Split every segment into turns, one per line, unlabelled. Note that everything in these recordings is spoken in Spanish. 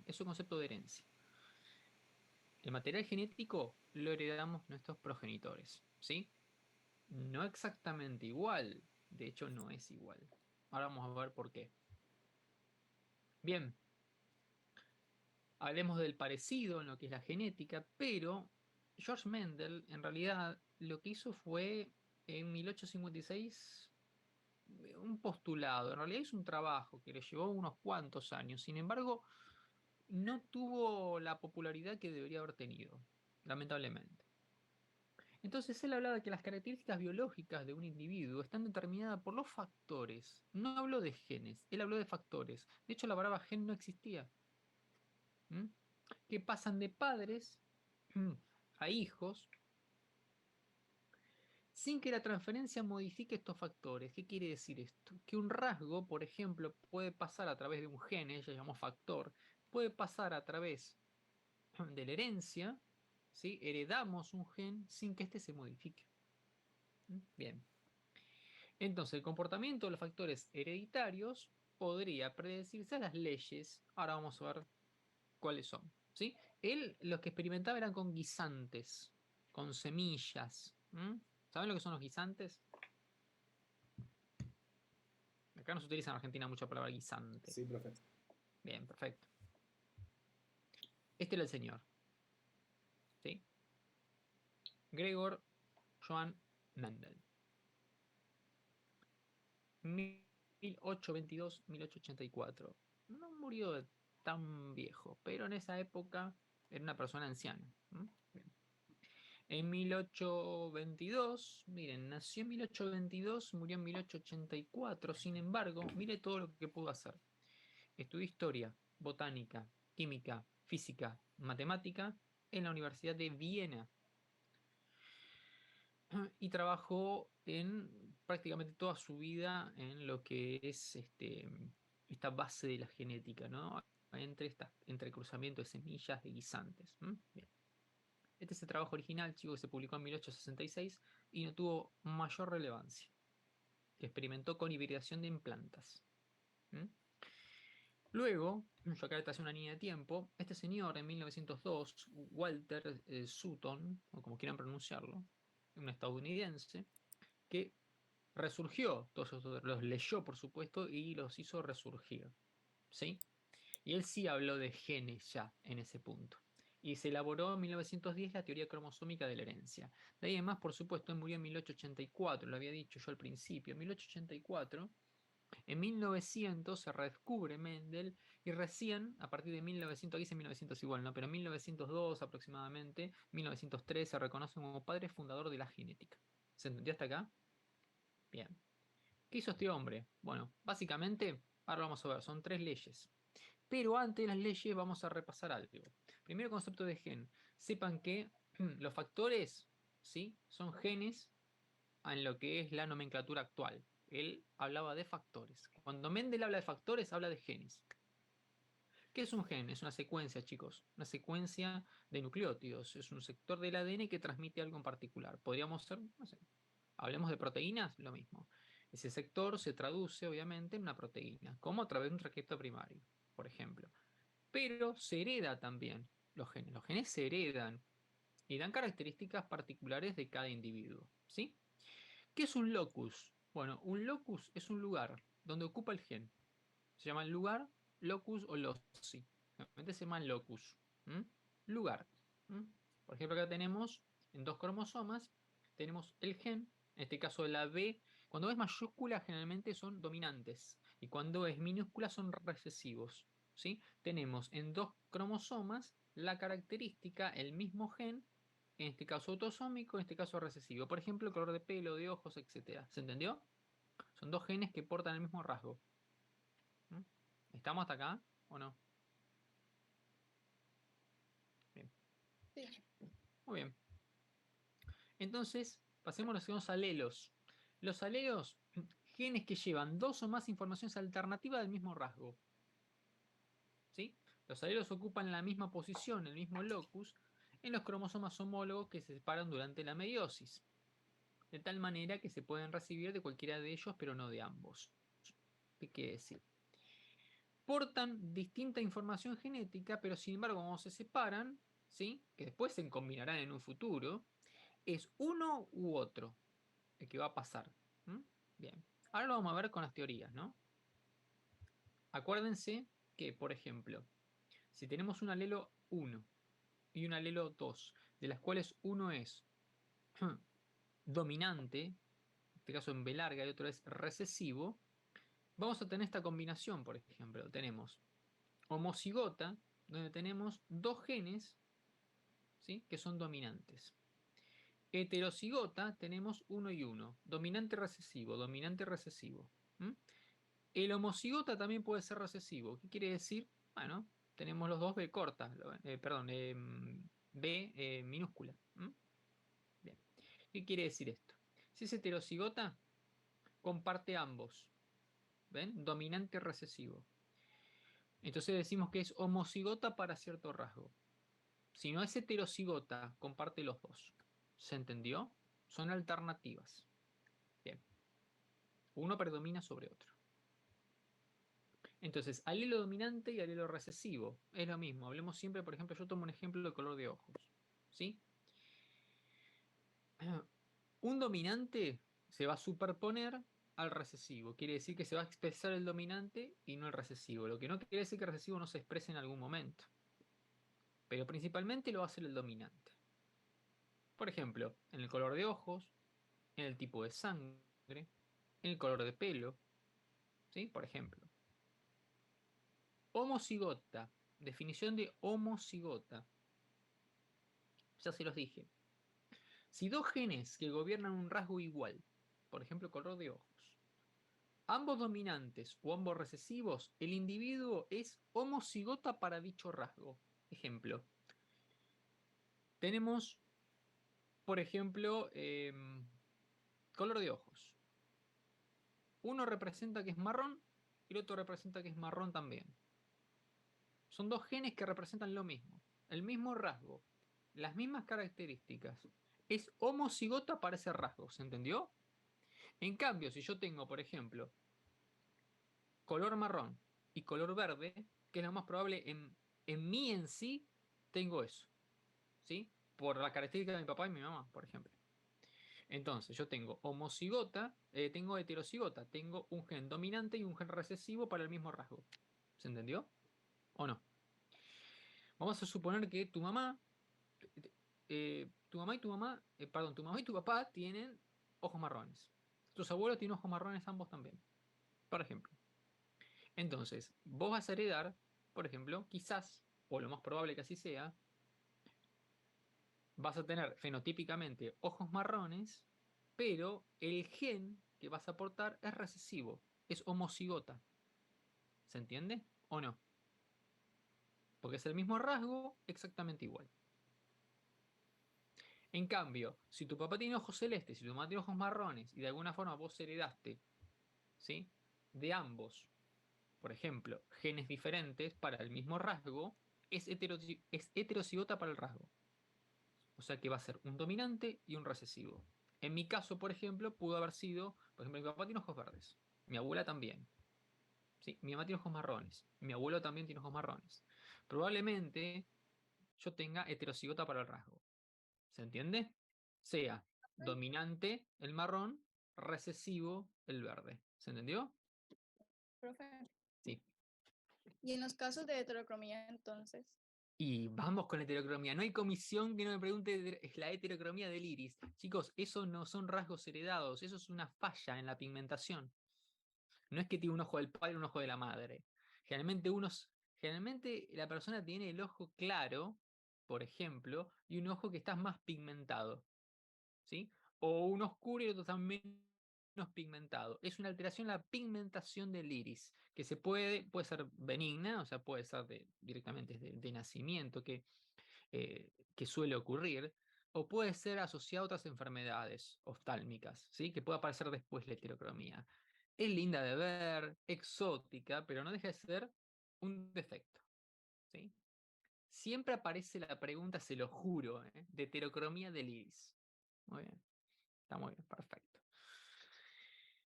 Es un concepto de herencia. El material genético lo heredamos nuestros progenitores, ¿sí? No exactamente igual, de hecho no es igual. Ahora vamos a ver por qué. Bien, hablemos del parecido en lo que es la genética, pero George Mendel en realidad lo que hizo fue en 1856 un postulado, en realidad hizo un trabajo que le llevó unos cuantos años, sin embargo, no tuvo la popularidad que debería haber tenido, lamentablemente. Entonces él hablaba de que las características biológicas de un individuo están determinadas por los factores. No habló de genes, él habló de factores. De hecho, la palabra gen no existía. ¿Mm? Que pasan de padres a hijos sin que la transferencia modifique estos factores. ¿Qué quiere decir esto? Que un rasgo, por ejemplo, puede pasar a través de un gen, ya llamamos factor, puede pasar a través de la herencia, ¿sí? Heredamos un gen sin que éste se modifique. Bien. Entonces, el comportamiento de los factores hereditarios podría predecirse a las leyes. Ahora vamos a ver cuáles son, ¿sí? Él, los que experimentaba eran con guisantes, con semillas. ¿Saben lo que son los guisantes? Acá no se utiliza en Argentina mucho la palabra guisante.
Sí, profe.
Bien, perfecto. Este era el señor, ¿sí? Gregor Johann Mendel. 1822-1884. No murió de tan viejo, pero en esa época era una persona anciana. Bien. En 1822, miren, nació en 1822, murió en 1884. Sin embargo, mire todo lo que pudo hacer. Estudió historia, botánica, química, física, matemática en la Universidad de Viena y trabajó en prácticamente toda su vida en lo que es esta base de la genética, ¿no? Entre cruzamiento de semillas de guisantes. Bien. Este es el trabajo original, chico, que se publicó en 1866 y no tuvo mayor relevancia, que experimentó con hibridación de plantas. ¿Mm? Luego, yo acá te hace una línea de tiempo, este señor en 1902, Walter Sutton, o como quieran pronunciarlo, un estadounidense, que resurgió, todos estos los leyó por supuesto y los hizo resurgir, ¿sí? Y él sí habló de genes ya en ese punto. Y se elaboró en 1910 la teoría cromosómica de la herencia. De ahí en más, por supuesto, él murió en 1884, lo había dicho yo al principio, en 1884. En 1900 se redescubre Mendel y recién, a partir de 1900, aquí dice 1900 igual, ¿no? Pero en 1902 aproximadamente, 1903 se reconoce como padre fundador de la genética. ¿Se entendió hasta acá? Bien. ¿Qué hizo este hombre? Bueno, básicamente, ahora vamos a ver, son tres leyes. Pero antes de las leyes vamos a repasar algo. Primero concepto de gen. Sepan que los factores, ¿sí? Son genes en lo que es la nomenclatura actual. Él hablaba de factores. Cuando Mendel habla de factores, habla de genes. ¿Qué es un gen? Es una secuencia, chicos. Una secuencia de nucleótidos. Es un sector del ADN que transmite algo en particular. Podríamos ser, no sé, hablemos de proteínas, lo mismo. Ese sector se traduce, obviamente, en una proteína, como a través de un transcripto primario, por ejemplo. Pero se hereda también los genes. Los genes se heredan y dan características particulares de cada individuo, ¿sí? ¿Qué es un locus? Bueno, un locus es un lugar donde ocupa el gen. Se llama lugar, locus o loci. Realmente se llama locus. Lugar. ¿Mm? Por ejemplo, acá tenemos en dos cromosomas, tenemos el gen, en este caso la B. Cuando es mayúscula generalmente son dominantes y cuando es minúscula son recesivos. ¿Sí? Tenemos en dos cromosomas la característica, el mismo gen, en este caso autosómico, en este caso recesivo. Por ejemplo, el color de pelo, de ojos, etcétera. ¿Se entendió? Son dos genes que portan el mismo rasgo. ¿Mm? ¿Estamos hasta acá o no? Bien.
Sí.
Muy bien. Entonces, pasemos a los segundos alelos. Los alelos, genes que llevan dos o más informaciones alternativas del mismo rasgo. ¿Sí? Los alelos ocupan la misma posición, el mismo locus, en los cromosomas homólogos que se separan durante la meiosis, de tal manera que se pueden recibir de cualquiera de ellos, pero no de ambos. ¿Qué quiere decir? portan distinta información genética, pero sin embargo, cuando se separan, ¿sí? Que después se combinarán en un futuro, es uno u otro el que va a pasar. ¿Mm? Bien. Ahora lo vamos a ver con las teorías, ¿no? Acuérdense que, por ejemplo, si tenemos un alelo 1 y un alelo 2, de las cuales uno es dominante, en este caso en B larga y otro es recesivo, vamos a tener esta combinación, por ejemplo. Tenemos homocigota, donde tenemos dos genes, ¿sí? Que son dominantes. Heterocigota tenemos uno y uno, dominante recesivo, dominante recesivo. ¿Mm? El homocigota también puede ser recesivo. ¿Qué quiere decir? Bueno, tenemos los dos B cortas, perdón, B minúscula. ¿Mm? Bien. ¿Qué quiere decir esto? Si es heterocigota, comparte ambos. ¿Ven? Dominante recesivo. Entonces decimos que es homocigota para cierto rasgo. Si no es heterocigota, comparte los dos. ¿Se entendió? Son alternativas. Bien. Uno predomina sobre otro. Entonces, alelo dominante y alelo recesivo. Es lo mismo. Hablemos siempre, por ejemplo, yo tomo un ejemplo de color de ojos. ¿Sí? Un dominante se va a superponer al recesivo. Quiere decir que se va a expresar el dominante y no el recesivo. Lo que no quiere decir que el recesivo no se exprese en algún momento. Pero principalmente lo va a hacer el dominante. Por ejemplo, en el color de ojos, en el tipo de sangre, en el color de pelo. ¿Sí? Por ejemplo. Homocigota. Definición de homocigota. Ya se los dije. Si dos genes que gobiernan un rasgo igual, por ejemplo color de ojos, ambos dominantes o ambos recesivos, el individuo es homocigota para dicho rasgo. Ejemplo, tenemos, por ejemplo, color de ojos. Uno representa que es marrón y el otro representa que es marrón también. Son dos genes que representan lo mismo, el mismo rasgo, las mismas características. Es homocigota para ese rasgo, ¿se entendió? En cambio, si yo tengo, por ejemplo, color marrón y color verde, que es lo más probable en mí en sí, tengo eso. ¿Sí? Por la característica de mi papá y mi mamá, por ejemplo. Entonces, yo tengo homocigota, tengo heterocigota, tengo un gen dominante y un gen recesivo para el mismo rasgo. ¿Se entendió? ¿O no? Vamos a suponer que tu mamá y tu papá tienen ojos marrones. Tus abuelos tienen ojos marrones ambos también, por ejemplo. Entonces, vos vas a heredar, por ejemplo, quizás, o lo más probable que así sea, vas a tener fenotípicamente ojos marrones, pero el gen que vas a aportar es recesivo, es homocigota. ¿Se entiende o no? Porque es el mismo rasgo exactamente igual. En cambio, si tu papá tiene ojos celestes y tu mamá tiene ojos marrones y de alguna forma vos heredaste, ¿sí? De ambos, por ejemplo, genes diferentes para el mismo rasgo, es heterocigota para el rasgo. O sea que va a ser un dominante y un recesivo. En mi caso, por ejemplo, pudo haber sido, por ejemplo, mi papá tiene ojos verdes, mi abuela también. ¿Sí? Mi mamá tiene ojos marrones, mi abuelo también tiene ojos marrones. Probablemente yo tenga heterocigota para el rasgo. ¿Se entiende? Sea dominante el marrón, recesivo el verde. ¿Se entendió?
Profe.
Sí.
Y en los casos de heterocromía, entonces.
Y vamos con la heterocromía. No hay comisión que no me pregunte es la heterocromía del iris. Chicos, eso no son rasgos heredados, eso es una falla en la pigmentación. No es que tiene un ojo del padre y un ojo de la madre. Generalmente la persona tiene el ojo claro, por ejemplo, y un ojo que está más pigmentado. ¿Sí? O un oscuro y otro también menos pigmentado. Es una alteración en la pigmentación del iris, que puede ser benigna, o sea, puede ser directamente de nacimiento, que suele ocurrir, o puede ser asociado a otras enfermedades oftálmicas, ¿sí? Que puede aparecer después la heterocromía. Es linda de ver, exótica, pero no deja de ser un defecto, ¿sí? Siempre aparece la pregunta, se lo juro, de heterocromía del iris. Muy bien, está muy bien, perfecto.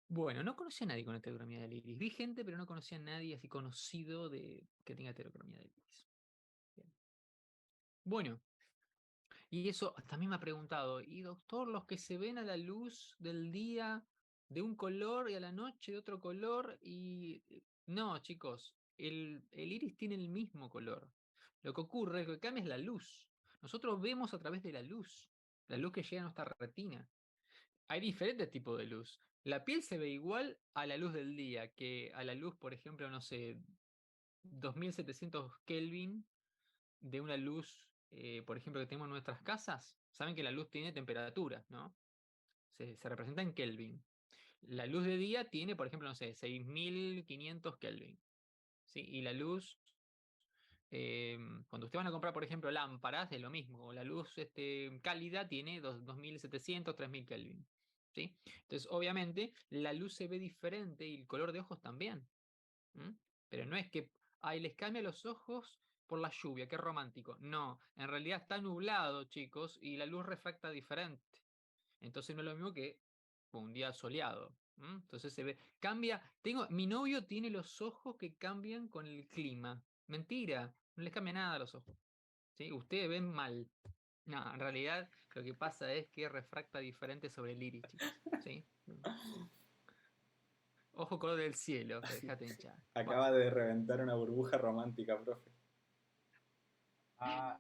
Bueno, no conocía a nadie con heterocromía del iris. Vi gente, pero no conocía a nadie así conocido que tenga heterocromía del iris. Bien. Bueno, y eso también me ha preguntado, y doctor, los que se ven a la luz del día de un color y a la noche de otro color, y no, chicos, el iris tiene el mismo color. Lo que ocurre, lo que cambia es la luz. Nosotros vemos a través de la luz que llega a nuestra retina. Hay diferentes tipos de luz. La piel se ve igual a la luz del día que a la luz, por ejemplo, no sé, 2700 Kelvin de una luz, por ejemplo, que tenemos en nuestras casas. Saben que la luz tiene temperaturas, ¿no? Se representa en Kelvin. La luz de día tiene, por ejemplo, no sé, 6500 Kelvin. ¿Sí? Y la luz, cuando ustedes van a comprar, por ejemplo, lámparas, es lo mismo. La luz cálida tiene 2700, 3000 Kelvin. ¿Sí? Entonces, obviamente, la luz se ve diferente y el color de ojos también. ¿Mm? Pero no es que, ay, les cambia los ojos por la lluvia, qué romántico. No, en realidad está nublado, chicos, y la luz refracta diferente. Entonces no es lo mismo que un día soleado. Entonces se ve, cambia. Mi novio tiene los ojos que cambian con el clima. Mentira, no les cambia nada a los ojos. ¿Sí? Ustedes ven mal. No, en realidad lo que pasa es que refracta diferente sobre el iris, chicos. ¿Sí? Ojo color del cielo, déjate hinchar. Bueno.
Acaba de reventar una burbuja romántica, profe.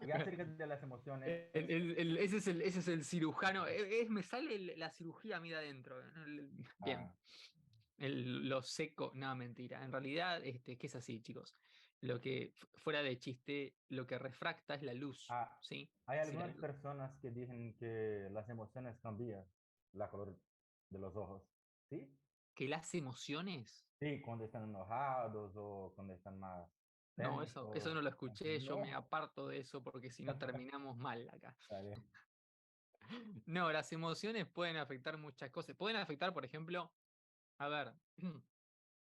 Y acerca de las emociones,
Ese es el cirujano. Me sale la cirugía a mí de adentro. ¿No? Bien.
ah,
Lo seco. No, mentira. En realidad, que es así, chicos. Lo que, fuera de chiste, lo que refracta es la luz.
ah,
¿Sí?
hay
Si la
algunas
luz-
personas que dicen que las emociones cambian la color de los ojos, ¿sí?
que las emociones.
Sí, cuando están enojados o cuando están más
No, eso
tensos.
no lo escuché. Yo me
No,
aparto de eso porque si no terminamos mal acá.
está bien.
No, las emociones pueden afectar muchas cosas. Pueden afectar, por ejemplo, a ver.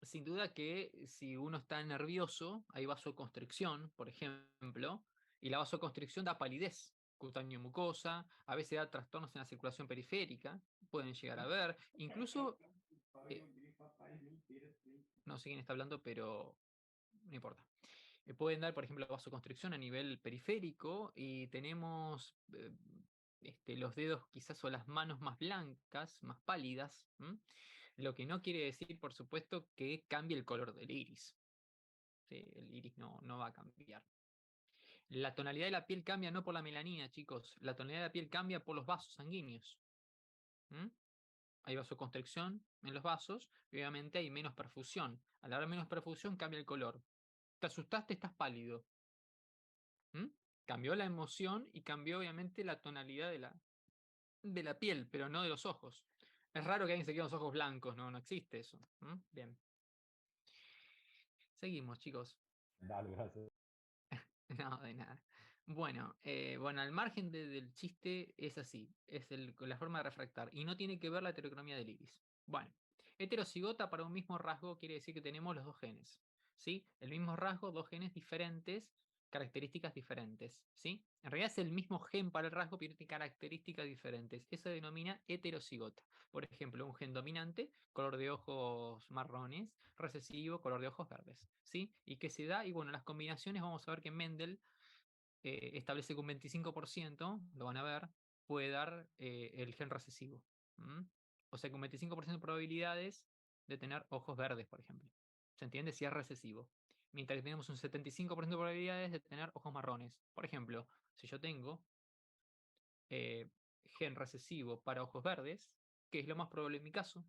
Sin duda que si uno está nervioso, hay vasoconstricción, por ejemplo, y la vasoconstricción da palidez cutáneo mucosa, a veces da trastornos en la circulación periférica, pueden llegar a ver, incluso, eh, no sé quién está hablando, pero no importa. Pueden dar, por ejemplo, vasoconstricción a nivel periférico y tenemos los dedos quizás o las manos más blancas, más pálidas, lo que no quiere decir, por supuesto, que cambie el color del iris. ¿Sí? El iris no va a cambiar. La tonalidad de la piel cambia no por la melanina, chicos. La tonalidad de la piel cambia por los vasos sanguíneos. ¿Mm? Hay vasoconstricción en los vasos y obviamente hay menos perfusión. Al haber menos perfusión cambia el color. Te asustaste, estás pálido. ¿Mm? Cambió la emoción y cambió obviamente la tonalidad de la piel, pero no de los ojos. Es raro que alguien se quede con los ojos blancos, no existe eso. Bien. Seguimos, chicos.
Dale, gracias.
No, de nada. Bueno, al margen del chiste es así, es la forma de refractar y no tiene que ver la heterocromía del iris. Bueno, heterocigota para un mismo rasgo quiere decir que tenemos los dos genes, ¿sí? El mismo rasgo, dos genes diferentes, características diferentes, ¿sí? En realidad es el mismo gen para el rasgo, pero tiene características diferentes. Eso se denomina heterocigota. Por ejemplo, un gen dominante, color de ojos marrones, recesivo, color de ojos verdes, ¿sí? ¿Y qué se da? Y bueno, las combinaciones vamos a ver que Mendel establece que un 25%, lo van a ver, puede dar el gen recesivo. ¿Mm? O sea que un 25% de probabilidades de tener ojos verdes, por ejemplo. ¿Se entiende? Si es recesivo. Mientras que tenemos un 75% de probabilidades de tener ojos marrones. Por ejemplo, si yo tengo eh, gen recesivo para ojos verdes, que es lo más probable en mi caso,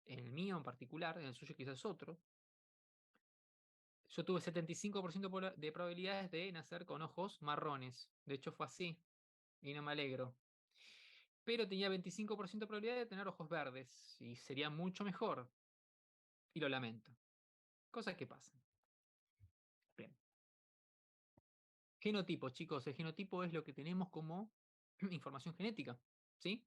en el mío en particular, en el suyo quizás otro, yo tuve 75% de probabilidades de nacer con ojos marrones. De hecho fue así, y no me alegro. Pero tenía 25% de probabilidad de tener ojos verdes, y sería mucho mejor. Y lo lamento. Cosas que pasan. Bien. Genotipo, chicos. El genotipo es lo que tenemos como información genética. ¿Sí?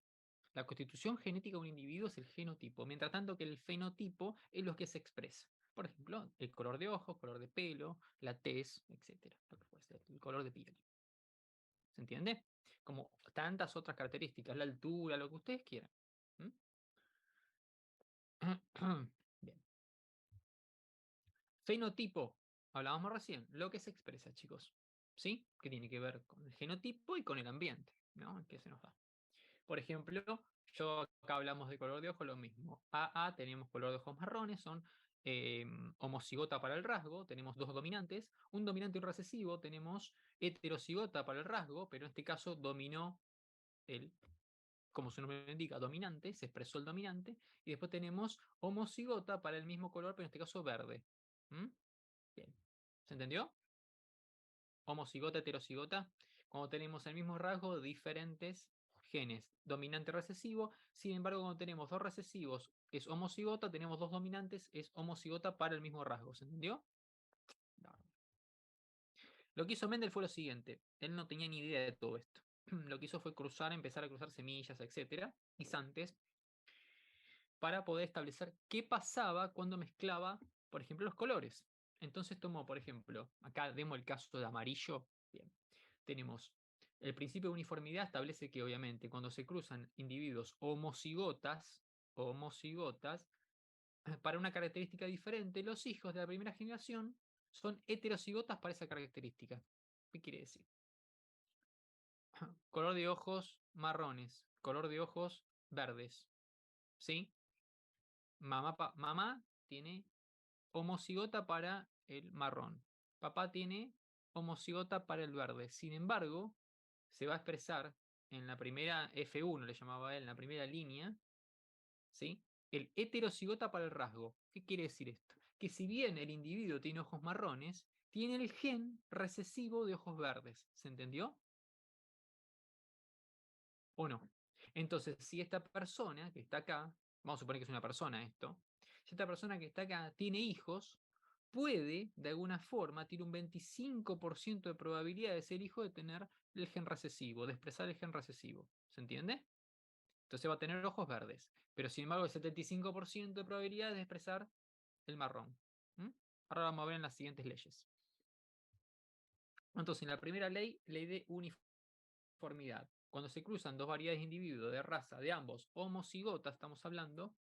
La constitución genética de un individuo es el genotipo, mientras tanto que el fenotipo es lo que se expresa. Por ejemplo, el color de ojos, color de pelo, la tez, etcétera. Lo que puede ser, el color de piel. ¿Se entiende? Como tantas otras características, la altura, lo que ustedes quieran. ¿Mm? Bien. Fenotipo. Hablábamos recién. Lo que se expresa, chicos. ¿Sí? Que tiene que ver con el genotipo y con el ambiente, ¿no? Que se nos da. Por ejemplo, acá hablamos de color de ojo, lo mismo. AA tenemos color de ojos marrones, son homocigota para el rasgo, tenemos dos dominantes. Un dominante y un recesivo, tenemos heterocigota para el rasgo, pero en este caso dominó el, como su nombre lo indica, dominante, se expresó el dominante. Y después tenemos homocigota para el mismo color, pero en este caso verde. ¿Mm? Bien. ¿Se entendió? Homocigota, heterocigota, cuando tenemos el mismo rasgo, diferentes genes, dominante y recesivo. Sin embargo, cuando tenemos dos recesivos, es homocigota, tenemos dos dominantes, es homocigota para el mismo rasgo. ¿Se entendió? No. Lo que hizo Mendel fue lo siguiente. Él no tenía ni idea de todo esto. Lo que hizo fue empezar a cruzar semillas, etcétera, guisantes, para poder establecer qué pasaba cuando mezclaba, por ejemplo, los colores. Entonces tomó, por ejemplo, acá demos el caso de amarillo. Bien. Tenemos el principio de uniformidad, establece que obviamente cuando se cruzan individuos homocigotas, para una característica diferente, los hijos de la primera generación son heterocigotas para esa característica. ¿Qué quiere decir? Color de ojos marrones, color de ojos verdes. ¿Sí? Mamá tiene homocigota para el marrón. Papá tiene homocigota para el verde. Sin embargo, se va a expresar en la primera F1, le llamaba él, en la primera línea, ¿sí? El heterocigota para el rasgo. ¿Qué quiere decir esto? Que si bien el individuo tiene ojos marrones, tiene el gen recesivo de ojos verdes. ¿Se entendió? ¿O no? Entonces, si esta persona que está acá, vamos a suponer que es una persona esto, si esta persona que está acá tiene hijos, puede, de alguna forma, tiene un 25% de probabilidad de ser hijo de tener el gen recesivo, de expresar el gen recesivo. ¿Se entiende? Entonces va a tener ojos verdes, pero sin embargo el 75% de probabilidad de expresar el marrón. ¿Mm? Ahora vamos a ver en las siguientes leyes. Entonces, en la primera ley, ley de uniformidad. Cuando se cruzan dos variedades de individuos de raza de ambos homocigotas, estamos hablando,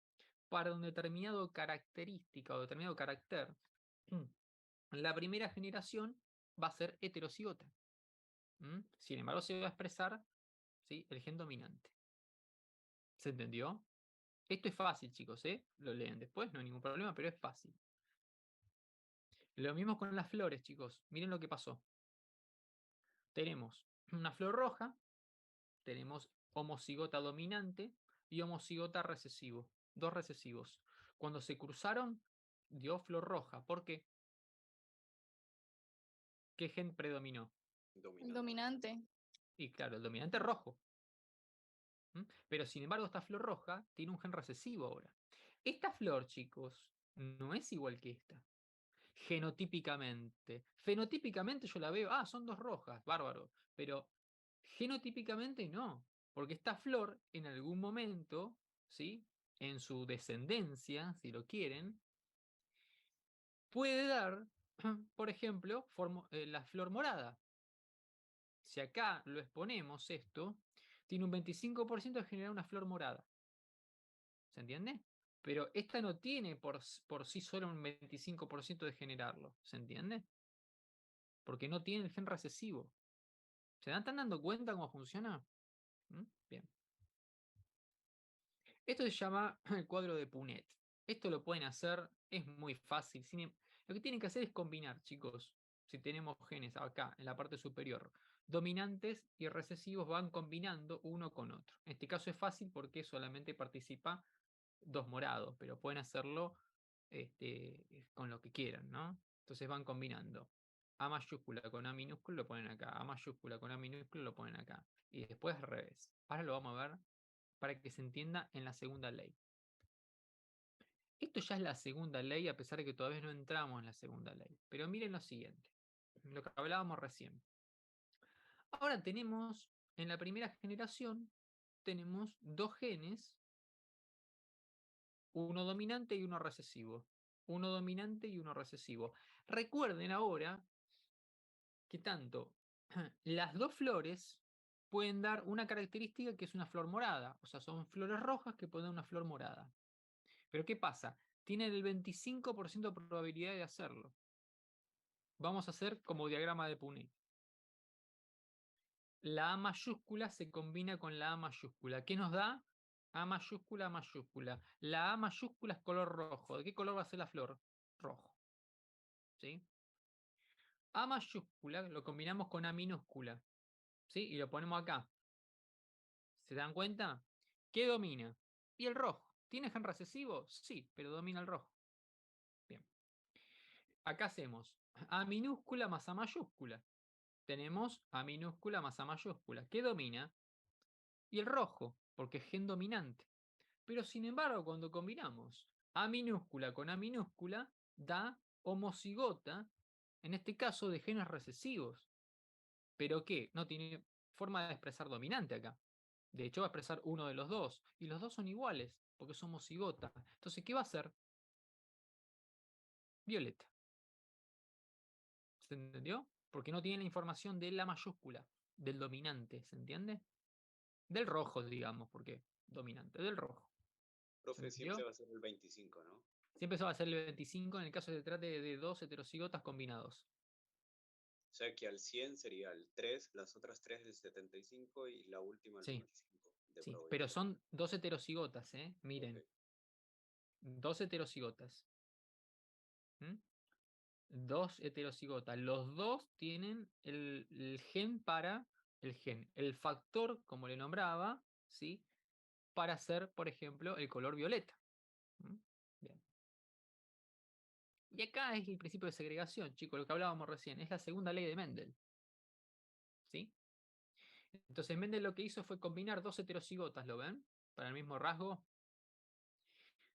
para una determinada característica o determinado carácter, la primera generación va a ser heterocigota. Sin embargo, se va a expresar, ¿sí?, el gen dominante. ¿Se entendió? Esto es fácil, chicos, ¿eh? Lo leen después, no hay ningún problema, pero es fácil. Lo mismo con las flores, chicos. Miren lo que pasó. Tenemos una flor roja, tenemos homocigota dominante y homocigota recesivo. Dos recesivos. Cuando se cruzaron, dio flor roja. ¿Por qué? ¿Qué gen predominó?
El dominante.
Y claro, el dominante rojo. Pero sin embargo, esta flor roja tiene un gen recesivo ahora. Esta flor, chicos, no es igual que esta. Genotípicamente. Fenotípicamente yo la veo, son dos rojas, bárbaro. Pero genotípicamente no. Porque esta flor, en algún momento, ¿sí?, en su descendencia, si lo quieren, puede dar, por ejemplo, la flor morada. Si acá lo exponemos esto, tiene un 25% de generar una flor morada. ¿Se entiende? Pero esta no tiene por sí sola un 25% de generarlo. ¿Se entiende? Porque no tiene el gen recesivo. ¿Se están dando cuenta cómo funciona? Bien. Esto se llama el cuadro de Punnett. Esto lo pueden hacer, es muy fácil. Lo que tienen que hacer es combinar, chicos. Si tenemos genes acá, en la parte superior, dominantes y recesivos van combinando uno con otro. En este caso es fácil porque solamente participa dos morados, pero pueden hacerlo con lo que quieran, ¿no? Entonces van combinando. A mayúscula con A minúscula lo ponen acá, A mayúscula con A minúscula lo ponen acá. Y después al revés. Ahora lo vamos a ver para que se entienda en la segunda ley. Esto ya es la segunda ley, a pesar de que todavía no entramos en la segunda ley. Pero miren lo siguiente, lo que hablábamos recién. Ahora tenemos, en la primera generación, tenemos dos genes, uno dominante y uno recesivo. Uno dominante y uno recesivo. Recuerden ahora que tanto las dos flores pueden dar una característica que es una flor morada. O sea, son flores rojas que pueden dar una flor morada. Pero ¿qué pasa? Tiene el 25% de probabilidad de hacerlo. Vamos a hacer como diagrama de Punnett. La A mayúscula se combina con la A mayúscula. ¿Qué nos da? A mayúscula, mayúscula. La A mayúscula es color rojo. ¿De qué color va a ser la flor? Rojo. ¿Sí? A mayúscula lo combinamos con A minúscula. ¿Sí? Y lo ponemos acá. ¿Se dan cuenta? ¿Qué domina? Y el rojo. ¿Tiene gen recesivo? Sí, pero domina el rojo. Bien. Acá hacemos A minúscula más A mayúscula. Tenemos A minúscula más A mayúscula. ¿Qué domina? Y el rojo, porque es gen dominante. Pero sin embargo, cuando combinamos A minúscula con A minúscula, da homocigota, en este caso de genes recesivos. ¿Pero qué? No tiene forma de expresar dominante acá. De hecho, va a expresar uno de los dos. Y los dos son iguales, porque son homocigota. Entonces, ¿qué va a hacer? Violeta. ¿Se entendió? Porque no tiene la información de la mayúscula, del dominante, ¿se entiende? Del rojo, digamos, porque dominante, del rojo.
Profe, siempre
¿Entendió?
va a ser el 25, ¿no?
Siempre se va a hacer el 25 en el caso de que se trate de dos heterocigotas combinados.
O sea que al 100 sería el 3, las otras 3 del 75 y la última el
Sí,
25 de
sí, pero
probabilidad.
son dos heterocigotas, ¿eh? Miren,
Ok.
dos heterocigotas. ¿Mm? Dos heterocigotas. Los dos tienen el gen para el factor, como le nombraba, ¿sí? Para hacer, por ejemplo, el color violeta. ¿Mm? Bien. Y acá es el principio de segregación, chicos, lo que hablábamos recién. Es la segunda ley de Mendel. ¿Sí? Entonces Mendel lo que hizo fue combinar dos heterocigotas, ¿lo ven? Para el mismo rasgo.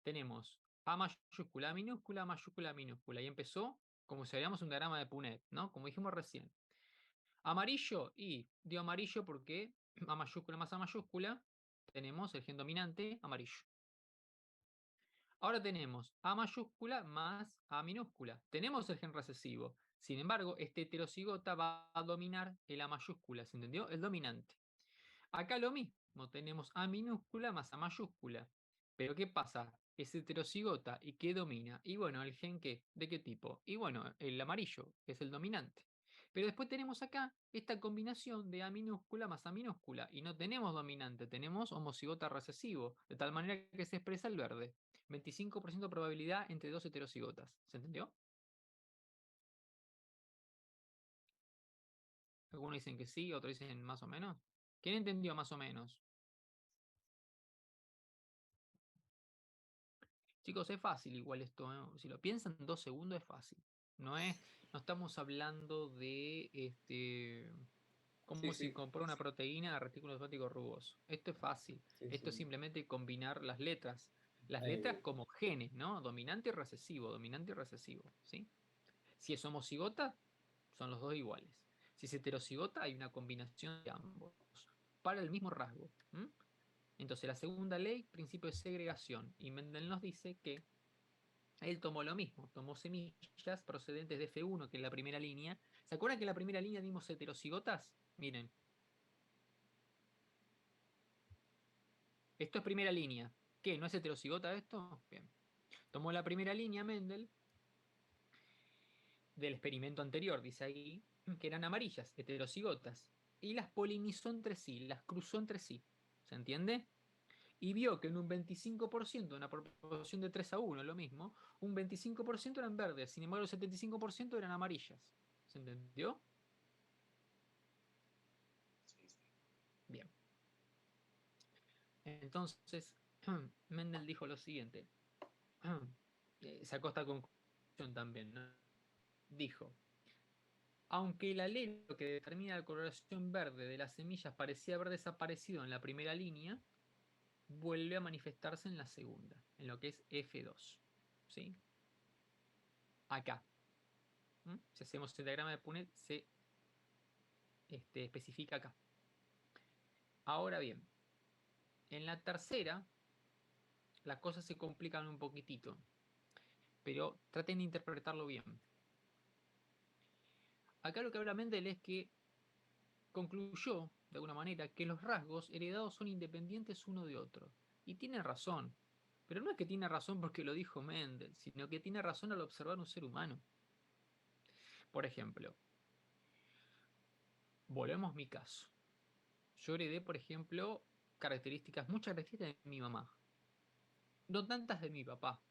Tenemos A mayúscula, A minúscula, A mayúscula, A minúscula. Y empezó como si haríamos un diagrama de Punnett, ¿no? Como dijimos recién. Amarillo, y dio amarillo porque A mayúscula más A mayúscula, tenemos el gen dominante amarillo. Ahora tenemos A mayúscula más A minúscula. Tenemos el gen recesivo. Sin embargo, este heterocigota va a dominar el A mayúscula, ¿se entendió? El dominante. Acá lo mismo, tenemos A minúscula más A mayúscula. Pero ¿qué pasa? Es heterocigota y ¿qué domina? Y bueno, ¿el gen qué? ¿De qué tipo? Y bueno, el amarillo, que es el dominante. Pero después tenemos acá esta combinación de A minúscula más A minúscula. Y no tenemos dominante, tenemos homocigota recesivo. De tal manera que se expresa el verde. 25% de probabilidad entre dos heterocigotas. ¿Se entendió? Algunos dicen que sí, otros dicen más o menos. ¿Quién entendió más o menos? Chicos, es fácil igual esto, ¿eh? Si lo piensan en 2 segundos es fácil. No estamos hablando de
Sí,
cómo se
sí,
incorpora una proteína a retículo hepático rugoso. Esto es fácil.
sí,
Esto es
sí.
simplemente combinar las letras. Las letras como genes, ¿no? Dominante y recesivo, dominante y recesivo, ¿sí? Si es homocigota, son los dos iguales. Si es heterocigota, hay una combinación de ambos para el mismo rasgo. ¿M? Entonces, la segunda ley, principio de segregación. Y Mendel nos dice que él tomó lo mismo, tomó semillas procedentes de F1, que es la primera línea. ¿Se acuerdan que en la primera línea dimos heterocigotas? Miren. Esto es primera línea. ¿Qué? ¿No es heterocigota esto? Bien. Tomó la primera línea Mendel del experimento anterior, dice ahí, que eran amarillas, heterocigotas. Y las polinizó entre sí, las cruzó entre sí. ¿Se entiende? Y vio que en un 25%, una proporción de 3-1, lo mismo, un 25% eran verdes, sin embargo el 75% eran amarillas. ¿Se entendió?
Sí, sí.
Bien. Entonces, Mendel dijo lo siguiente. Sacó esta conclusión también, ¿no? Dijo, aunque el alelo que determina la coloración verde de las semillas parecía haber desaparecido en la primera línea, vuelve a manifestarse en la segunda, en lo que es F2. ¿Sí? Acá. Si hacemos el diagrama de Punnett, se especifica acá. Ahora bien, en la tercera, las cosas se complican un poquitito, pero traten de interpretarlo bien. Acá lo que habla Mendel es que concluyó, de alguna manera, que los rasgos heredados son independientes uno de otro. Y tiene razón. Pero no es que tiene razón porque lo dijo Mendel, sino que tiene razón al observar un ser humano. Por ejemplo, volvemos a mi caso. Yo heredé, por ejemplo, muchas características de mi mamá. No tantas de mi papá.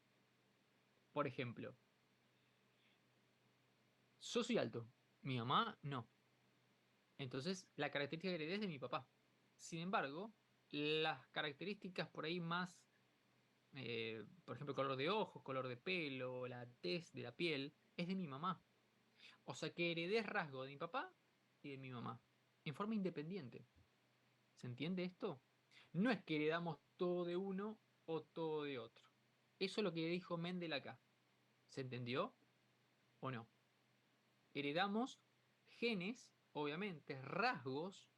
Por ejemplo, yo soy alto, mi mamá no. Entonces, la característica que heredé es de mi papá. Sin embargo, las características por ahí más, por ejemplo, color de ojos, color de pelo, la tez de la piel, es de mi mamá. O sea que heredé rasgos de mi papá y de mi mamá, en forma independiente. ¿Se entiende esto? No es que heredamos todo de uno o todo de otro. Eso es lo que dijo Mendel acá. ¿Se entendió o no? Heredamos genes, obviamente, rasgos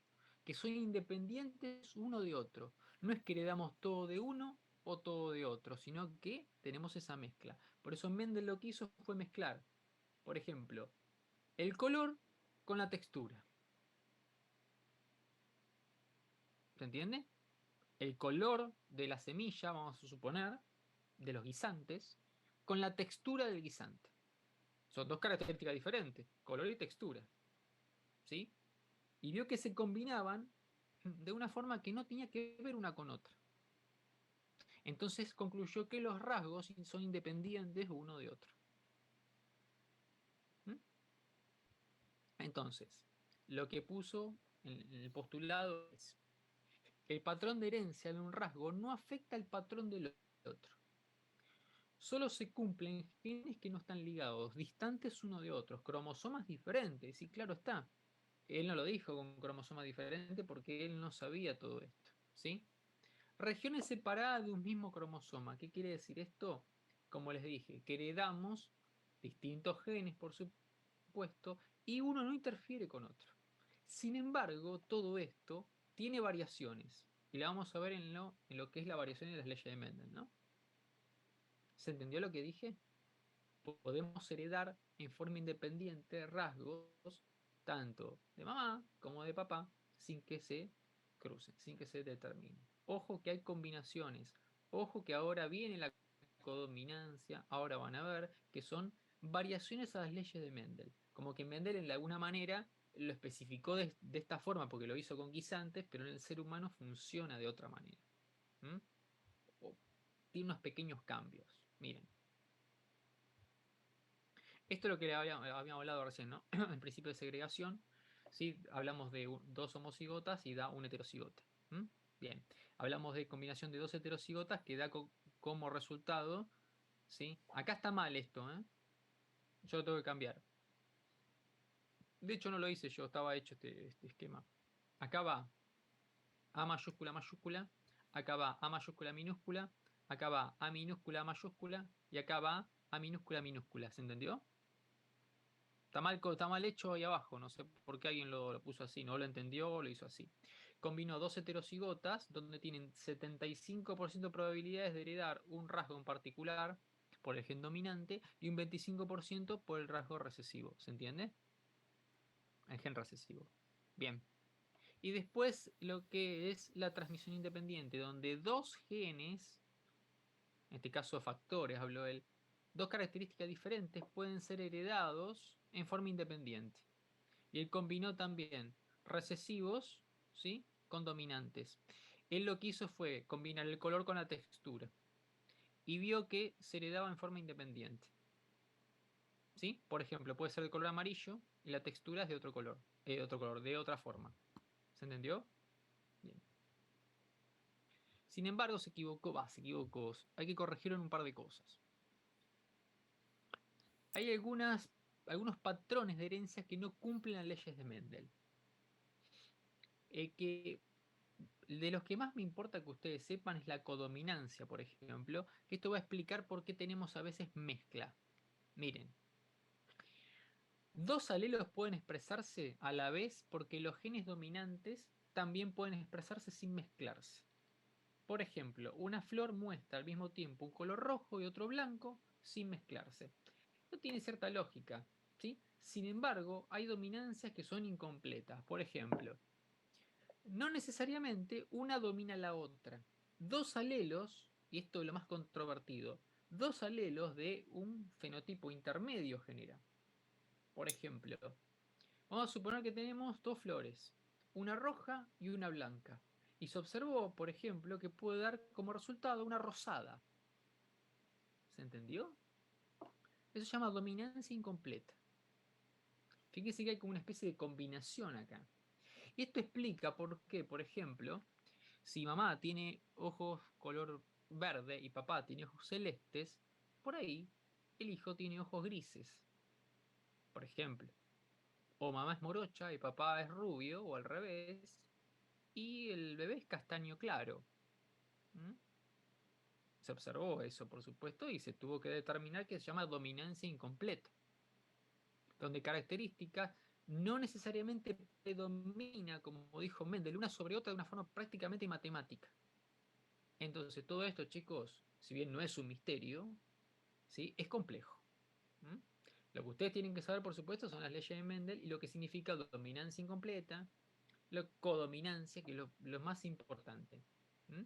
que son independientes uno de otro. No es que heredamos todo de uno o todo de otro, sino que tenemos esa mezcla. Por eso Mendel lo que hizo fue mezclar, por ejemplo, el color con la textura. ¿Se entiende? El color de la semilla, vamos a suponer, de los guisantes, con la textura del guisante. Son dos características diferentes, color y textura. ¿Sí? Y vio que se combinaban de una forma que no tenía que ver una con otra. Entonces concluyó que los rasgos son independientes uno de otro. ¿Mm? Entonces, lo que puso en el postulado es: el patrón de herencia de un rasgo no afecta al patrón del otro. Solo se cumplen genes que no están ligados, distantes uno de otros, cromosomas diferentes, y claro está. Él no lo dijo con cromosomas diferentes porque él no sabía todo esto, ¿sí? Regiones separadas de un mismo cromosoma. ¿Qué quiere decir esto? Como les dije, que heredamos distintos genes, por supuesto, y uno no interfiere con otro. Sin embargo, todo esto tiene variaciones, y la vamos a ver en lo que es la variación de las leyes de Mendel, ¿no? ¿Se entendió lo que dije? Podemos heredar en forma independiente rasgos tanto de mamá como de papá sin que se crucen, sin que se determinen. Ojo que hay combinaciones, ojo que ahora viene la codominancia, ahora van a ver que son variaciones a las leyes de Mendel, como que Mendel de alguna manera lo especificó de esta forma porque lo hizo con guisantes, pero en el ser humano funciona de otra manera. Tiene unos pequeños cambios, miren. Esto es lo que habíamos hablado recién, ¿no? El principio de segregación, ¿sí? Hablamos de dos homocigotas y da un heterocigote. Bien, hablamos de combinación de dos heterocigotas que da como resultado, ¿sí? Acá está mal esto, ¿eh? Yo lo tengo que cambiar. De hecho no lo hice yo, estaba hecho este esquema. Acá va A mayúscula mayúscula, acá va A mayúscula minúscula, acá va A minúscula mayúscula y acá va A minúscula minúscula, ¿se entendió? Está mal hecho ahí abajo, no sé por qué alguien lo puso así, no lo entendió o lo hizo así. Combinó dos heterocigotas donde tienen 75% de probabilidades de heredar un rasgo en particular por el gen dominante y un 25% por el rasgo recesivo, ¿se entiende? El gen recesivo. Bien. Y después lo que es la transmisión independiente, donde dos genes, en este caso factores, habló él, dos características diferentes pueden ser heredados en forma independiente. Y él combinó también recesivos, ¿sí?, con dominantes. Él lo que hizo fue combinar el color con la textura y vio que se heredaba en forma independiente. ¿Sí? Por ejemplo, puede ser de color amarillo y la textura es de otro color, de otra forma. ¿Se entendió? Bien. Sin embargo, se equivocó. Hay que corregir en un par de cosas. Hay algunos patrones de herencia que no cumplen las leyes de Mendel. Que de los que más me importa que ustedes sepan es la codominancia, por ejemplo, que esto va a explicar por qué tenemos a veces mezcla. Miren, dos alelos pueden expresarse a la vez porque los genes dominantes también pueden expresarse sin mezclarse. Por ejemplo, una flor muestra al mismo tiempo un color rojo y otro blanco sin mezclarse. Esto tiene cierta lógica, ¿sí? Sin embargo, hay dominancias que son incompletas. Por ejemplo, no necesariamente una domina la otra. Dos alelos y esto es lo más controvertido, 2 alelos de un fenotipo intermedio genera. Por ejemplo, vamos a suponer que tenemos 2 flores, una roja y una blanca. Y se observó, por ejemplo, que puede dar como resultado una rosada. ¿Se entendió? Eso se llama dominancia incompleta. Fíjense que hay como una especie de combinación acá. Y esto explica por qué, por ejemplo, si mamá tiene ojos color verde y papá tiene ojos celestes, por ahí el hijo tiene ojos grises, por ejemplo. O mamá es morocha y papá es rubio, o al revés, y el bebé es castaño claro. ¿Mm? Se observó eso, por supuesto, y se tuvo que determinar que se llama dominancia incompleta, donde características no necesariamente predomina, como dijo Mendel, una sobre otra de una forma prácticamente matemática. Entonces, todo esto, chicos, si bien no es un misterio, ¿sí? Es complejo. ¿Mm? Lo que ustedes tienen que saber, por supuesto, son las leyes de Mendel y lo que significa dominancia incompleta, la codominancia, que es lo más importante. ¿Mm?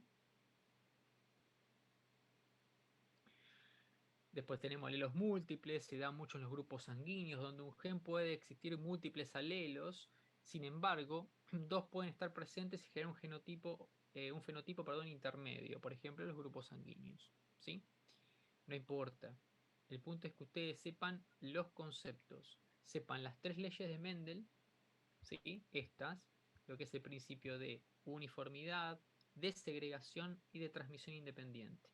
Después tenemos alelos múltiples, se da mucho en los grupos sanguíneos, donde un gen puede existir múltiples alelos, sin embargo, 2 pueden estar presentes y generar un fenotipo intermedio, por ejemplo, en los grupos sanguíneos. ¿Sí? No importa. El punto es que ustedes sepan los conceptos, sepan las 3 leyes de Mendel, ¿sí? Estas, lo que es el principio de uniformidad, de segregación y de transmisión independiente.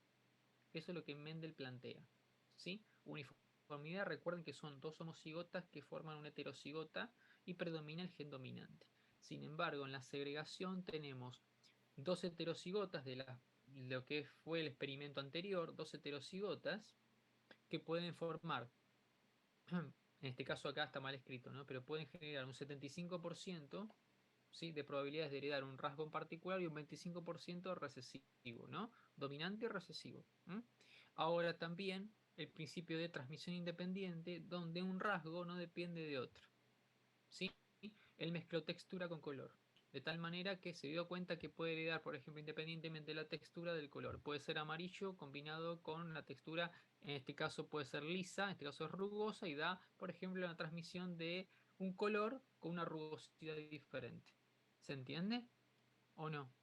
Eso es lo que Mendel plantea. ¿Sí? Uniformidad, recuerden que son 2 homocigotas que forman una heterocigota y predomina el gen dominante. Sin embargo, en la segregación tenemos 2 heterocigotas de lo que fue el experimento anterior, 2 heterocigotas que pueden formar, en este caso acá está mal escrito, ¿no? Pero pueden generar un 75%, ¿sí? De probabilidades de heredar un rasgo en particular y un 25% recesivo, ¿no? Dominante y recesivo. Ahora también el principio de transmisión independiente, donde un rasgo no depende de otro. ¿Sí? Él mezcló textura con color, de tal manera que se dio cuenta que puede heredar, por ejemplo, independientemente de la textura del color. Puede ser amarillo combinado con la textura, en este caso puede ser lisa, en este caso es rugosa, y da, por ejemplo, la transmisión de un color con una rugosidad diferente. ¿Se entiende? ¿O no?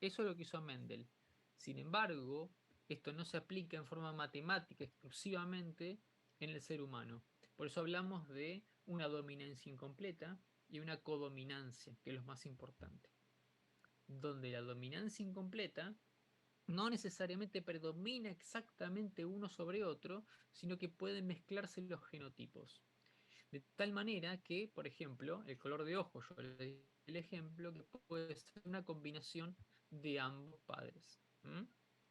Eso es lo que hizo Mendel. Sin embargo, esto no se aplica en forma matemática exclusivamente en el ser humano. Por eso hablamos de una dominancia incompleta y una codominancia, que es lo más importante. Donde la dominancia incompleta no necesariamente predomina exactamente uno sobre otro, sino que pueden mezclarse los genotipos. De tal manera que, por ejemplo, el color de ojos, yo le di el ejemplo, que puede ser una combinación de ambos padres.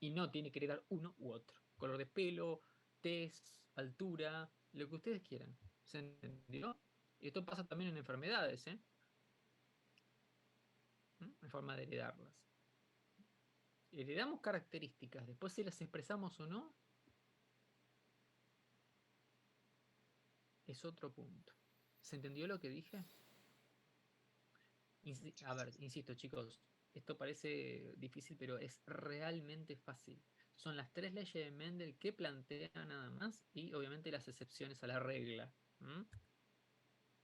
Y no tiene que heredar uno u otro. Color de pelo, tez, altura, lo que ustedes quieran. ¿Se entendió? Y esto pasa también en enfermedades, en forma de heredarlas. Heredamos características, después si las expresamos o no, es otro punto. ¿Se entendió lo que dije? A ver, insisto, chicos, esto parece difícil, pero es realmente fácil. Son las 3 leyes de Mendel que plantea nada más y obviamente las excepciones a la regla.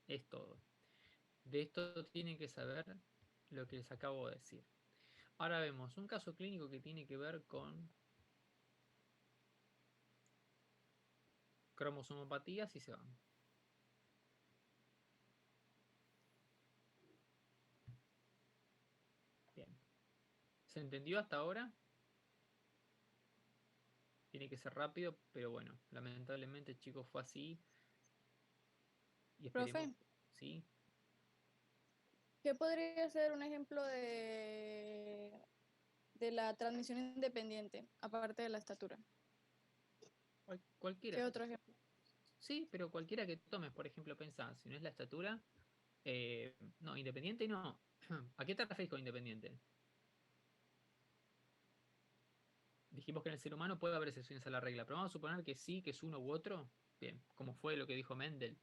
Es todo. De esto tienen que saber lo que les acabo de decir. Ahora vemos un caso clínico que tiene que ver con cromosomopatías y se van. Bien. ¿Se entendió hasta ahora? Tiene que ser rápido, pero bueno, lamentablemente, chicos, fue así. Y esperemos,
Profe,
¿sí?
¿qué podría ser un ejemplo de la transmisión independiente, aparte de la estatura?
Cualquiera.
¿Qué otro ejemplo?
Sí, pero cualquiera que tomes, por ejemplo, pensá, si no es la estatura, no, independiente no. ¿A qué te refieres con independiente? Dijimos que en el ser humano puede haber excepciones a la regla, pero vamos a suponer que sí, que es uno u otro. Bien, como fue lo que dijo Mendel.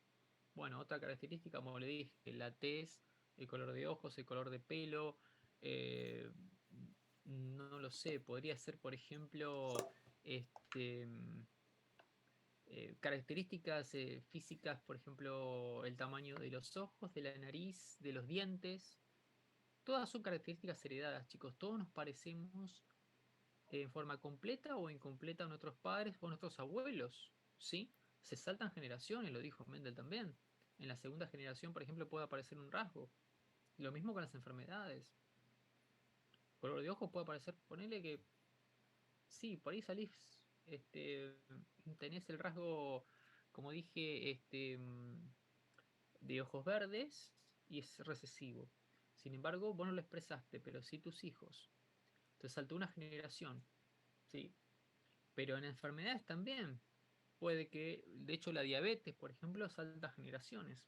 Bueno, otra característica, como le dije, la tez, el color de ojos, el color de pelo, No lo sé, podría ser, por ejemplo, este, características físicas, por ejemplo, el tamaño de los ojos, de la nariz, de los dientes. Todas son características heredadas, chicos. Todos nos parecemos en forma completa o incompleta a nuestros padres o a nuestros abuelos, ¿sí? Se saltan generaciones, lo dijo Mendel también. En la segunda generación, por ejemplo, puede aparecer un rasgo. Lo mismo con las enfermedades. Color de ojos puede aparecer, ponele que sí, por ahí salís, tenés el rasgo, como dije, de ojos verdes y es recesivo. Sin embargo, vos no lo expresaste, pero sí tus hijos. Te saltó una generación, ¿sí? Pero en enfermedades también. Puede que, de hecho, la diabetes, por ejemplo, salta generaciones.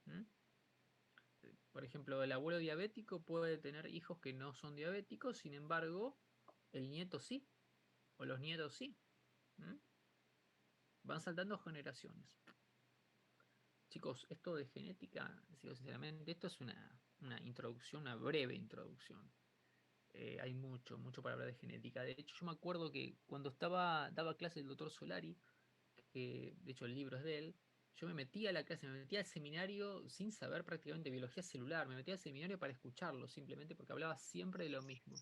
¿Mm? Por ejemplo, el abuelo diabético puede tener hijos que no son diabéticos, sin embargo, el nieto sí, o los nietos sí. ¿Mm? Van saltando generaciones. Chicos, esto de genética, digo sinceramente, esto es una introducción, una breve introducción. Hay mucho para hablar de genética. De hecho, yo me acuerdo que cuando daba clase el doctor Solari, que de hecho el libro es de él, yo me metía a la clase, me metía al seminario sin saber prácticamente biología celular, me metía al seminario para escucharlo, simplemente porque hablaba siempre de lo mismo.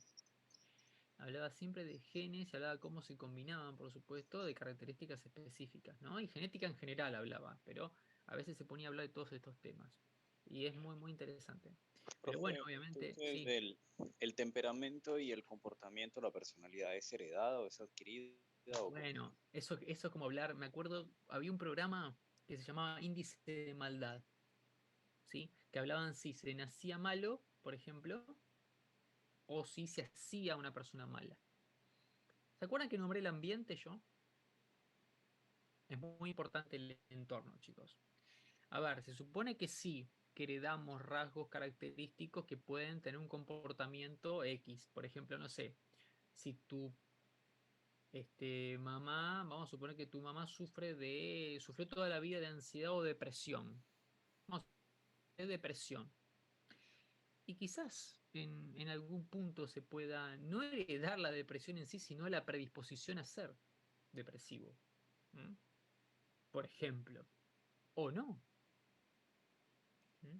Hablaba siempre de genes, y hablaba cómo se combinaban, por supuesto, de características específicas, ¿no? Y genética en general hablaba, pero a veces se ponía a hablar de todos estos temas. Y es muy interesante. Pero bueno,
Profe,
obviamente,
entonces
sí.
el temperamento y el comportamiento, la personalidad, ¿es heredado, es adquirida o cómo?
Bueno, eso como hablar, me acuerdo, había un programa que se llamaba Índice de Maldad, ¿sí? Que hablaban si se nacía malo, por ejemplo, o si se hacía una persona mala. ¿Se acuerdan que nombré el ambiente yo? Es muy importante el entorno, chicos. A ver, se supone que sí, que heredamos rasgos característicos que pueden tener un comportamiento X. Por ejemplo, no sé, si tu mamá, vamos a suponer que tu mamá sufrió toda la vida de ansiedad o depresión. Vamos a de depresión. Y quizás en algún punto se pueda no heredar la depresión en sí, sino la predisposición a ser depresivo. ¿Mm? Por ejemplo. O no. ¿Mm?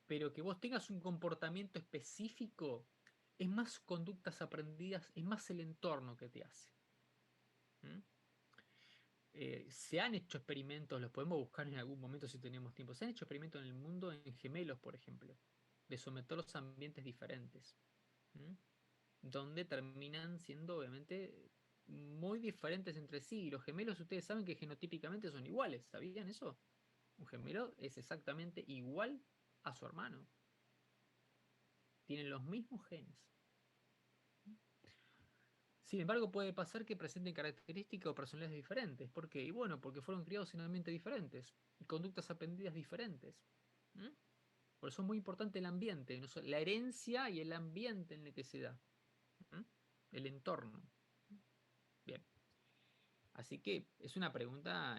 Pero que vos tengas un comportamiento específico es más conductas aprendidas, es más el entorno que te hace. ¿Mm? Se han hecho experimentos, los podemos buscar en algún momento si tenemos tiempo, se han hecho experimentos en el mundo en gemelos, por ejemplo, de someterlos a ambientes diferentes, ¿Mm? Donde terminan siendo obviamente muy diferentes entre sí. Y los gemelos, ustedes saben que genotípicamente son iguales, ¿sabían eso? Un gemelo es exactamente igual a su hermano. Tienen los mismos genes. Sin embargo, puede pasar que presenten características o personalidades diferentes. ¿Por qué? Y bueno, porque fueron criados en ambientes diferentes y conductas aprendidas diferentes. ¿Mm? Por eso es muy importante el ambiente, ¿no? La herencia y el ambiente en el que se da. ¿Mm? El entorno. Bien. Así que es una pregunta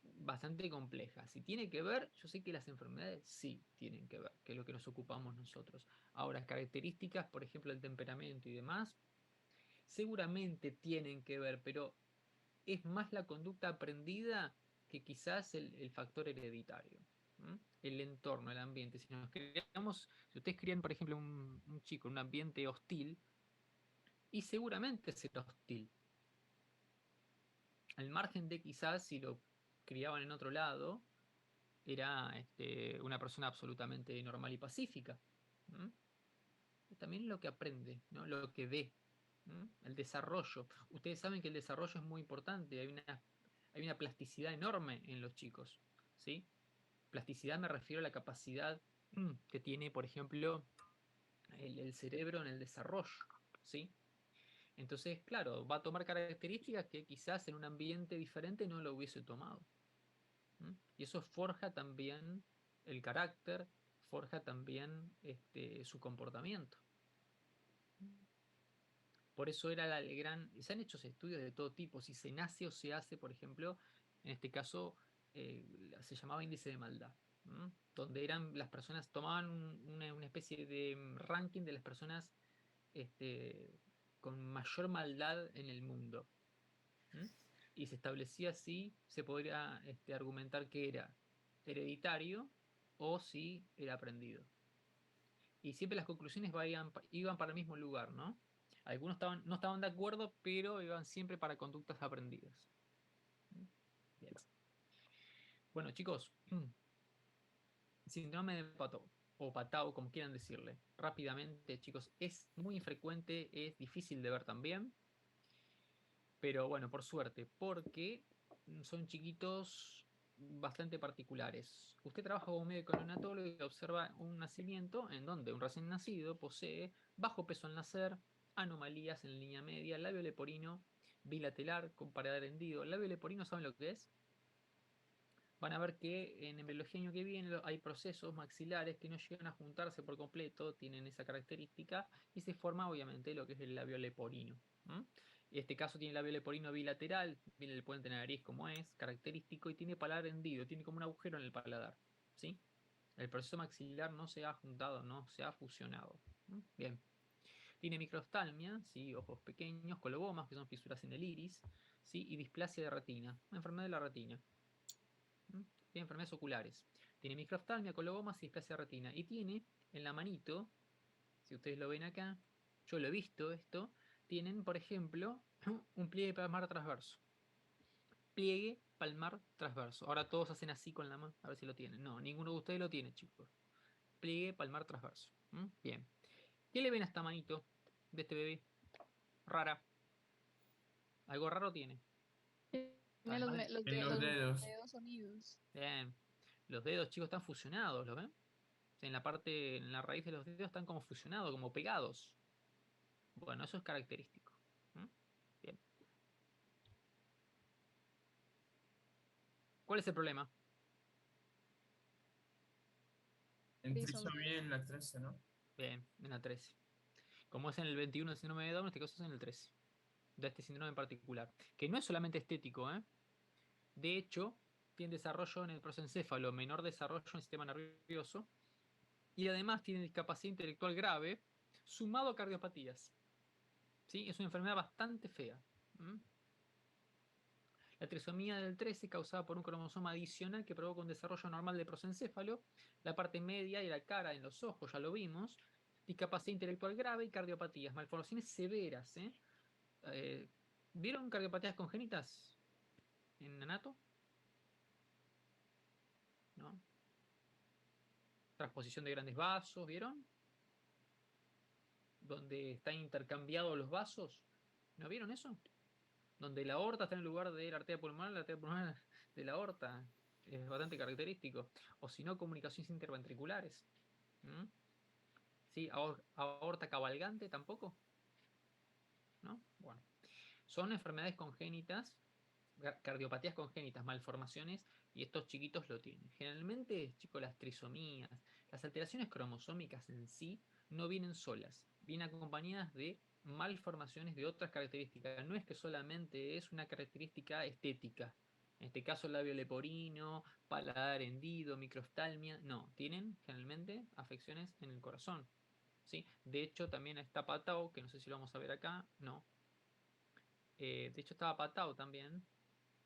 bastante compleja. Si tiene que ver, yo sé que las enfermedades sí tienen que ver, que es lo que nos ocupamos nosotros. Ahora, características, por ejemplo, el temperamento y demás, seguramente tienen que ver, pero es más la conducta aprendida que quizás el factor hereditario. ¿M? El entorno, el ambiente. Si ustedes crían, por ejemplo, un chico en un ambiente hostil, y seguramente será hostil. Al margen de quizás si lo criaban en otro lado, era una persona absolutamente normal y pacífica. ¿M? También lo que aprende, ¿no? Lo que ve. ¿M? El desarrollo. Ustedes saben que el desarrollo es muy importante. Hay una plasticidad enorme en los chicos. ¿Sí? Plasticidad me refiero a la capacidad que tiene, por ejemplo, el cerebro en el desarrollo. ¿Sí? Entonces, claro, va a tomar características que quizás en un ambiente diferente no lo hubiese tomado. ¿Mm? Y eso forja también el carácter, forja también su comportamiento. Por eso era el gran... Se han hecho estudios de todo tipo, si se nace o se hace, por ejemplo, en este caso se llamaba índice de maldad. donde eran las personas, tomaban una especie de ranking de las personas con mayor maldad en el mundo. Y se establecía si se podría argumentar que era hereditario o si era aprendido. Y siempre las conclusiones iban para el mismo lugar, ¿no? Algunos no estaban de acuerdo, pero iban siempre para conductas aprendidas. Bien. Bueno, chicos, síndrome de Pato, o Patau, como quieran decirle. Rápidamente, chicos, es muy infrecuente, es difícil de ver también. Pero bueno, por suerte, porque son chiquitos bastante particulares. Usted trabaja como médico neonatólogo y observa un nacimiento en donde un recién nacido posee bajo peso al nacer, anomalías en línea media, labio leporino bilateral con paladar hendido. ¿El labio leporino saben lo que es? Van a ver que en embriología año que viene hay procesos maxilares que no llegan a juntarse por completo, tienen esa característica y se forma obviamente lo que es el labio leporino. En este caso tiene el labio leporino bilateral, viene el puente de la nariz como es, característico, y tiene paladar hendido, tiene como un agujero en el paladar. ¿Sí? El proceso maxilar no se ha juntado, no se ha fusionado. Bien. Tiene microftalmia, ¿sí? Ojos pequeños, colobomas, que son fisuras en el iris, ¿sí? Y displasia de retina, una enfermedad de la retina. Tiene enfermedades oculares. Tiene microftalmia, colobomas y displasia de retina. Y tiene en la manito, si ustedes lo ven acá, yo lo he visto esto, tienen, por ejemplo, un pliegue palmar transverso. Pliegue palmar transverso. Ahora todos hacen así con la mano, a ver si lo tienen. No, ninguno de ustedes lo tiene, chicos. Pliegue palmar transverso. Bien. ¿Qué le ven a esta manito de este bebé? Rara. Algo raro tiene.
Tiene los,
Además,
los
En los dedos.
dedos unidos.
bien. Los dedos, chicos, están fusionados, ¿lo ven? En la raíz de los dedos están como fusionados, como pegados. Bueno, eso es característico. Bien. ¿Cuál es el problema?
Empezó
Trisomía.
bien la 13, ¿no?
Bien, en la 13. Como es en el 21 del síndrome de Down, en este caso es en el 13. De este síndrome en particular. Que no es solamente estético, ¿eh? De hecho, tiene desarrollo en el prosencéfalo, menor desarrollo en el sistema nervioso. Y además tiene discapacidad intelectual grave, sumado a cardiopatías. ¿Sí? Es una enfermedad bastante fea. La trisomía del 13 causada por un cromosoma adicional que provoca un desarrollo normal del prosencéfalo, la parte media y la cara en los ojos, ya lo vimos, discapacidad intelectual grave y cardiopatías, malformaciones severas. ¿Vieron cardiopatías congénitas en neonato? ¿No? Transposición de grandes vasos, ¿vieron? Donde están intercambiados los vasos. ¿No vieron eso? Donde la aorta está en lugar de la arteria pulmonar de la aorta. Es bastante característico. O si no, comunicaciones interventriculares. ¿Sí? Aorta cabalgante tampoco. ¿No? Bueno. Son enfermedades congénitas, cardiopatías congénitas, malformaciones, y estos chiquitos lo tienen. Generalmente, chicos, las trisomías, las alteraciones cromosómicas en sí no vienen solas, vienen acompañadas de malformaciones de otras características. No es que solamente es una característica estética. En este caso, labio leporino, paladar hendido, microftalmia. No, tienen generalmente afecciones en el corazón. ¿Sí? De hecho, también está Patau, que no sé si lo vamos a ver acá. No. De hecho, estaba Patau también,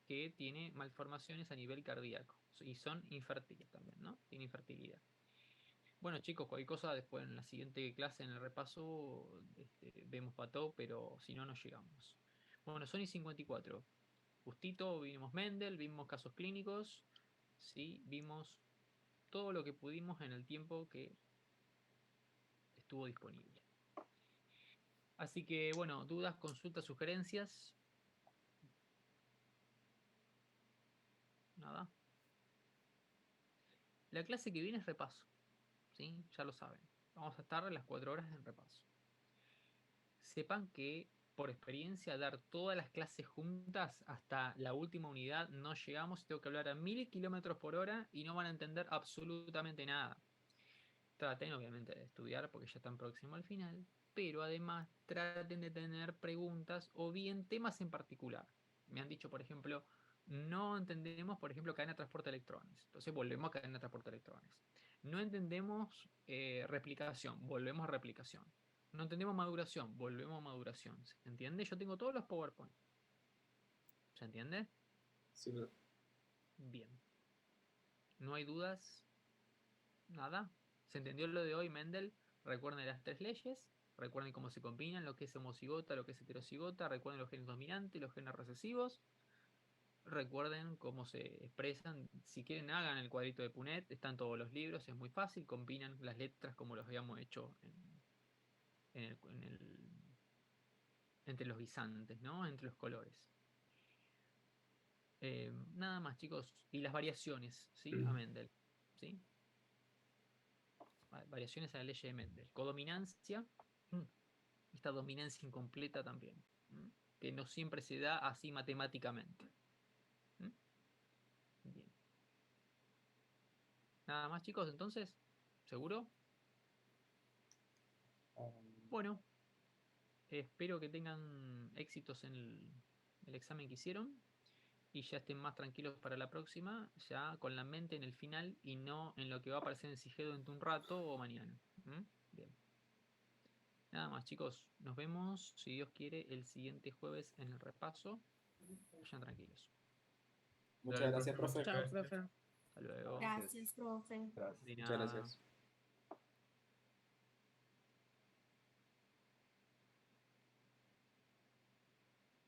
que tiene malformaciones a nivel cardíaco. Y son infértiles también, ¿no? Tiene infertilidad. Bueno, chicos, cualquier cosa después en la siguiente clase, en el repaso, vemos Patau, pero si no, no llegamos. Bueno, Sony 54. Justito, vimos Mendel, vimos casos clínicos, ¿sí? Vimos todo lo que pudimos en el tiempo que estuvo disponible. Así que, bueno, dudas, consultas, sugerencias. Nada. La clase que viene es repaso, ¿sí? Ya lo saben. Vamos a estar las 4 horas en repaso. Sepan que, por experiencia, dar todas las clases juntas hasta la última unidad no llegamos. Tengo que hablar a 1000 kilómetros por hora y no van a entender absolutamente nada. Traten, obviamente, de estudiar porque ya están próximos al final, pero además traten de tener preguntas o bien temas en particular. Me han dicho, por ejemplo, No entendemos, por ejemplo, cadena de transporte de electrones. Entonces volvemos a cadena de transporte de electrones. No entendemos replicación, volvemos a replicación. No entendemos maduración, volvemos a maduración. ¿Se entiende? Yo tengo todos los PowerPoint. ¿Se entiende?
Sí, profe.
Bien. ¿No hay dudas? ¿Nada? ¿Se entendió lo de hoy, Mendel? Recuerden las 3 leyes. Recuerden cómo se combinan lo que es homocigota, lo que es heterocigota. Recuerden los genes dominantes, los genes recesivos. Recuerden cómo se expresan. Si quieren, hagan el cuadrito de Punnett. Están todos los libros. Es muy fácil. Combinan las letras como los habíamos hecho entre los guisantes, ¿no? Entre los colores. Nada más, chicos. Y las variaciones, ¿sí? A Mendel. ¿Sí? Variaciones a la ley de Mendel. Codominancia. Esta dominancia incompleta también. Que no siempre se da así matemáticamente. Bien. Nada más, chicos, entonces. ¿Seguro? Bueno. Espero que tengan éxitos en el examen que hicieron. Y ya estén más tranquilos para la próxima, ya con la mente en el final y no en lo que va a aparecer en Sigedo dentro de un rato o mañana. Bien. Nada más, chicos. Nos vemos, si Dios quiere, el siguiente jueves en el repaso. Vayan tranquilos.
Muchas gracias, profe.
Chao, profe.
Hasta luego.
Gracias, profe.
Gracias.
De
Muchas
nada.
gracias.